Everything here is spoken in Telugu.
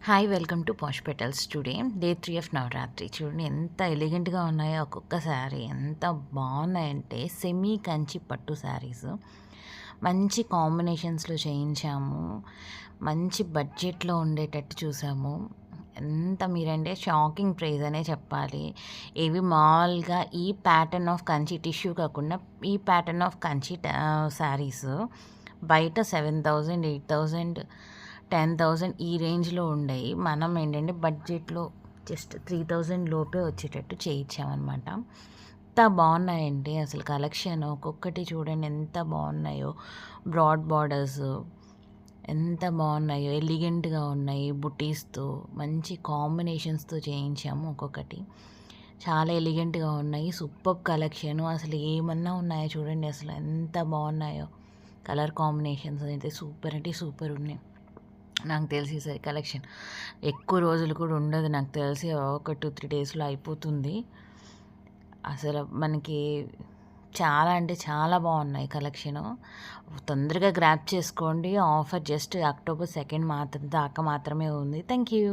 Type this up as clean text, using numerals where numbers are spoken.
Hi welcome to Posh Petals. Today day 3 of Navratri. చూడండి ఎంత ఎలిగెంట్గా ఉన్నాయో ఒక్కొక్క శారీ, ఎంత బాగున్నాయంటే సెమీ కంచి పట్టు శారీస్ మంచి కాంబినేషన్స్లో చేయించాము. మంచి బడ్జెట్లో ఉండేటట్టు చూసాము. ఎంత మీరంటే షాకింగ్ ప్రైస్ అనే చెప్పాలి. ఇవి మామూలుగా ఈ ప్యాటర్న్ ఆఫ్ కంచి టిష్యూ కాకుండా ఈ ప్యాటర్న్ ఆఫ్ కంచి శారీస్ బయట 7,000 8,000 10,000 ఈ రేంజ్లో ఉండేవి. మనం ఏంటంటే బడ్జెట్లో జస్ట్ 3,000 లోపే వచ్చేటట్టు చేయించామన్నమాట. ఎంత బాగున్నాయండి అసలు కలెక్షన్. ఒక్కొక్కటి చూడండి ఎంత బాగున్నాయో. బ్రాడ్ బార్డర్స్ ఎంత బాగున్నాయో, ఎలిగెంట్గా ఉన్నాయి. బుటీస్తో మంచి కాంబినేషన్స్తో చేయించాము. ఒక్కొక్కటి చాలా ఎలిగెంట్గా ఉన్నాయి. Super collection. అసలు ఏమన్నా ఉన్నాయో చూడండి, అసలు ఎంత బాగున్నాయో. కలర్ కాంబినేషన్స్ అయితే సూపర్ అంటే సూపర్ ఉన్నాయి. నాకు తెలిసి సరే కలెక్షన్ ఎక్కువ రోజులు కూడా ఉండదు. నాకు తెలిసి ఒక 2-3 డేస్లో అయిపోతుంది. అసలు మనకి చాలా అంటే చాలా బాగున్నాయి కలెక్షను. తొందరగా గ్రాప్ చేసుకోండి. ఆఫర్ జస్ట్ అక్టోబర్ 2 దాకా మాత్రమే ఉంది. Thank you.